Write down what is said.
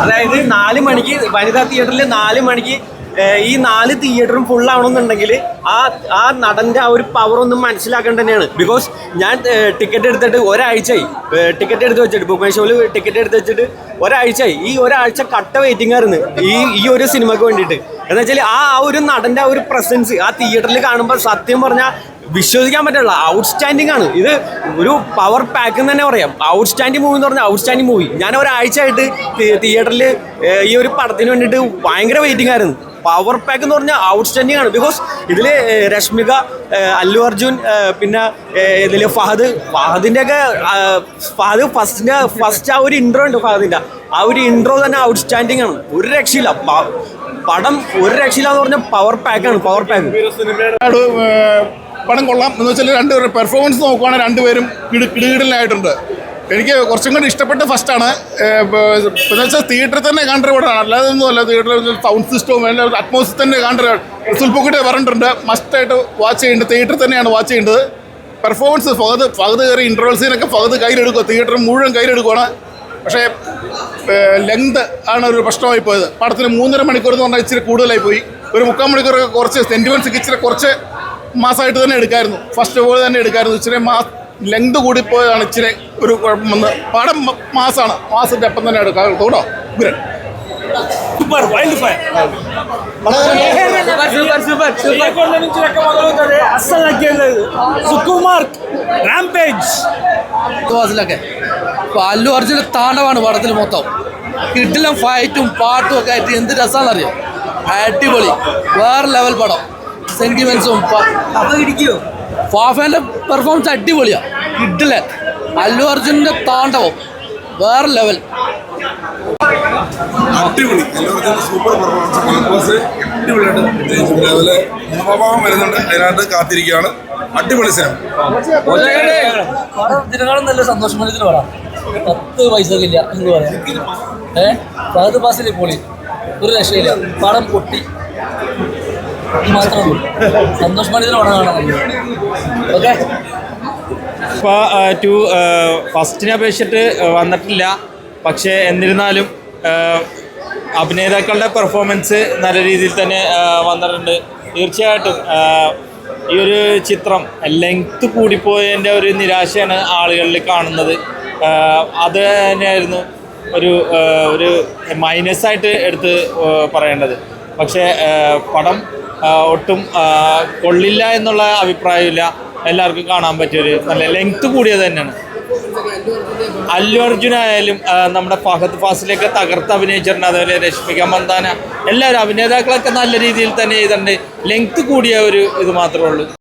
അതായത് 4 മണിക്ക് വനിതാ തിയേറ്ററിൽ 4 മണിക്ക് ഈ 4 തിയേറ്ററും ഫുൾ ആവണമെന്നുണ്ടെങ്കിൽ ആ നടന്റെ ആ ഒരു പവർ ഒന്നും മനസ്സിലാക്കേണ്ട തന്നെയാണ്. ബിക്കോസ് ഞാൻ ടിക്കറ്റ് എടുത്തിട്ട് ഒരാഴ്ചയായി, ടിക്കറ്റ് എടുത്ത് വെച്ചിട്ട് ബുക്ക് മൈ ഷോയിൽ ടിക്കറ്റ് എടുത്ത് വെച്ചിട്ട് ഒരാഴ്ചയായി. ഈ ഒരാഴ്ച കട്ട വെയിറ്റിംഗ് ആയിരുന്നു ഈ ഒരു സിനിമയ്ക്ക് വേണ്ടിയിട്ട്. എന്ന് വെച്ചാൽ ആ ഒരു നടന്റെ ആ ഒരു പ്രസൻസ് ആ തിയേറ്ററിൽ കാണുമ്പോൾ സത്യം പറഞ്ഞാൽ വിശ്വസിക്കാൻ പറ്റില്ല. ഔട്ട്സ്റ്റാൻഡിങ് ആണ് ഇത്. ഒരു പവർ പാക്ക് എന്ന് തന്നെ പറയാം. ഔട്ട്സ്റ്റാൻഡിങ് മൂവി എന്ന് പറഞ്ഞാൽ ഔട്ട്സ്റ്റാൻഡിങ് മൂവി. ഞാൻ ഒരാഴ്ചയായിട്ട് തിയേറ്ററിൽ ഈ ഒരു പടത്തിന് വേണ്ടിയിട്ട് ഭയങ്കര വെയിറ്റിംഗ് ആയിരുന്നു. പവർ പാക്ക് എന്ന് പറഞ്ഞാൽ ഔട്ട്സ്റ്റാൻഡിങ് ആണ്. ബിക്കോസ് ഇതിൽ രശ്മിക, അല്ലു അർജുൻ, പിന്നെ ഇതിൽ ഫഹദിൻ്റെ ഒക്കെ ഫസ്റ്റ് ആ ഒരു ഇൻട്രോ ഉണ്ട്. ഫഹദിൻ്റെ ആ ഒരു ഇൻട്രോ തന്നെ ഔട്ട്സ്റ്റാൻഡിങ് ആണ്. ഒരു രക്ഷയില്ല. പടം ഒരു രക്ഷയില്ല എന്ന് പറഞ്ഞാൽ പവർ പാക്കാണ്. പവർ പാക്ക് പടം കൊള്ളാം എന്ന് വെച്ചാൽ രണ്ടുപേരുടെ പെർഫോമൻസ് നോക്കുവാണെങ്കിൽ രണ്ടുപേരും കിടുകിടലായിട്ടുണ്ട്. എനിക്ക് കുറച്ചും കൂടി ഇഷ്ടപ്പെട്ട ഫസ്റ്റാണ്. എന്ന് വെച്ചാൽ തിയേറ്ററിൽ തന്നെ കാണേണ്ട പടമാണ്, അല്ലാതെ ഒന്നുമല്ല. തിയേറ്ററിൽ സൗണ്ട് സിസ്റ്റവും എല്ലാം അറ്റ്മോസ്ഫിയർ തന്നെ കാണേണ്ട. സുൽപ്പക്കുട്ടി പറഞ്ഞിട്ടുണ്ട് മസ്റ്റായിട്ട് വാച്ച് ചെയ്യേണ്ടത് തിയേറ്ററിൽ തന്നെയാണ് വാച്ച് ചെയ്യേണ്ടത്. പെർഫോമൻസ് ഫഹദ് കയറി ഇൻ്റർവൽ സീനൊക്കെ ഫഹദ് കയ്യിലെടുക്കുക, തിയേറ്റർ മുഴുവൻ കയ്യിലെടുക്കുകയാണ്. പക്ഷേ ലെങ്ത് ആണ് ഒരു പ്രശ്നമായി പോയത്. പടത്തിന് 3.5 മണിക്കൂർ എന്ന് പറഞ്ഞാൽ ഇച്ചിരി കൂടുതലായി പോയി. ഒരു 3/4 മണിക്കൂറൊക്കെ കുറച്ച് സെൻറ്റിമെൻറ്റ്സ് ഇച്ചിരി കുറച്ച് മാസമായിട്ട് തന്നെ എടുക്കായിരുന്നു. ഫസ്റ്റ് പോലെ തന്നെ എടുക്കായിരുന്നു. ഇച്ചിരി ലെങ്ത് കൂടിപ്പോയതാണ് ഇച്ചിരി ഒരു കുഴപ്പമെന്ന്. പടം മാസമാണ്, മാസത്തിൻ്റെ അപ്പം തന്നെ എടുക്കാം കേട്ടോ. അല്ലു അർജുൻ്റെ താണ്ഡവാണ് പടത്തിൽ മൊത്തം. കിഡിലും ഫൈറ്റും പാട്ടും ഒക്കെ ആയിട്ട് എന്ത് രസമാണെന്നറിയാം. അടിപൊളി, വേറെ ലെവൽ പടം. സെന്റിമെന്റ്സും ഫാഫേന്റെ പെർഫോമൻസ് അടിപൊളിയാ. കിഡിലെ അല്ലു അർജുൻ്റെ താണ്ഡവം വേറെ ലെവൽ. അടിപൊളി, എല്ലാവർക്കും സൂപ്പർ പെർഫോമൻസ്. അടിപൊളിയായിട്ട് അതുപോലെ മൂന്നാഭാഗം വരുന്നുണ്ട്, അതിനായിട്ട് കാത്തിരിക്കുകയാണ്. അടിപൊളി സിനിമ. ഇതിനേക്കാളും നല്ല സന്തോഷം ഇതിന് പറയാം. 10 പൈസക്കില്ല എന്ന് പറയാം. ഫഹദ് ഫാസിൽ പൊളി, ഒരു രക്ഷയില്ല. പടം പൊട്ടി മാത്രമേ സന്തോഷം ഇതിന് പടം കാണാൻ. ഓക്കെ, ഇപ്പോൾ ഫസ്റ്റിനെ അപേക്ഷിച്ചിട്ട് വന്നിട്ടില്ല. പക്ഷേ എന്നിരുന്നാലും അഭിനേതാക്കളുടെ പെർഫോമൻസ് നല്ല രീതിയിൽ തന്നെ വന്നിട്ടുണ്ട്. തീർച്ചയായിട്ടും ഈ ഒരു ചിത്രം ലെങ്ത്ത് കൂടിപ്പോയതിൻ്റെ ഒരു നിരാശയാണ് ആളുകളിൽ കാണുന്നത്. അത് തന്നെയായിരുന്നു ഒരു മൈനസായിട്ട് എടുത്ത് പറയേണ്ടത്. പക്ഷേ പടം ഒട്ടും കൊള്ളില്ല എന്നുള്ള അഭിപ്രായമില്ല. എല്ലാവർക്കും കാണാൻ പറ്റിയൊരു നല്ല ലെങ്ത്ത് കൂടിയത് തന്നെയാണ്. അല്ലു അർജുനായാലും നമ്മുടെ ഫഹദ് ഫാസിലൊക്കെ തകർത്ത് അഭിനയിച്ചിട്ടുണ്ട്. അതുപോലെ രശ്മിക മന്ദാന, എല്ലാവരും അഭിനേതാക്കളൊക്കെ നല്ല രീതിയിൽ തന്നെ ചെയ്തിട്ടുണ്ട്. ലെങ്ത്ത് കൂടിയ ഒരു ഇത് മാത്രമേ ഉള്ളൂ.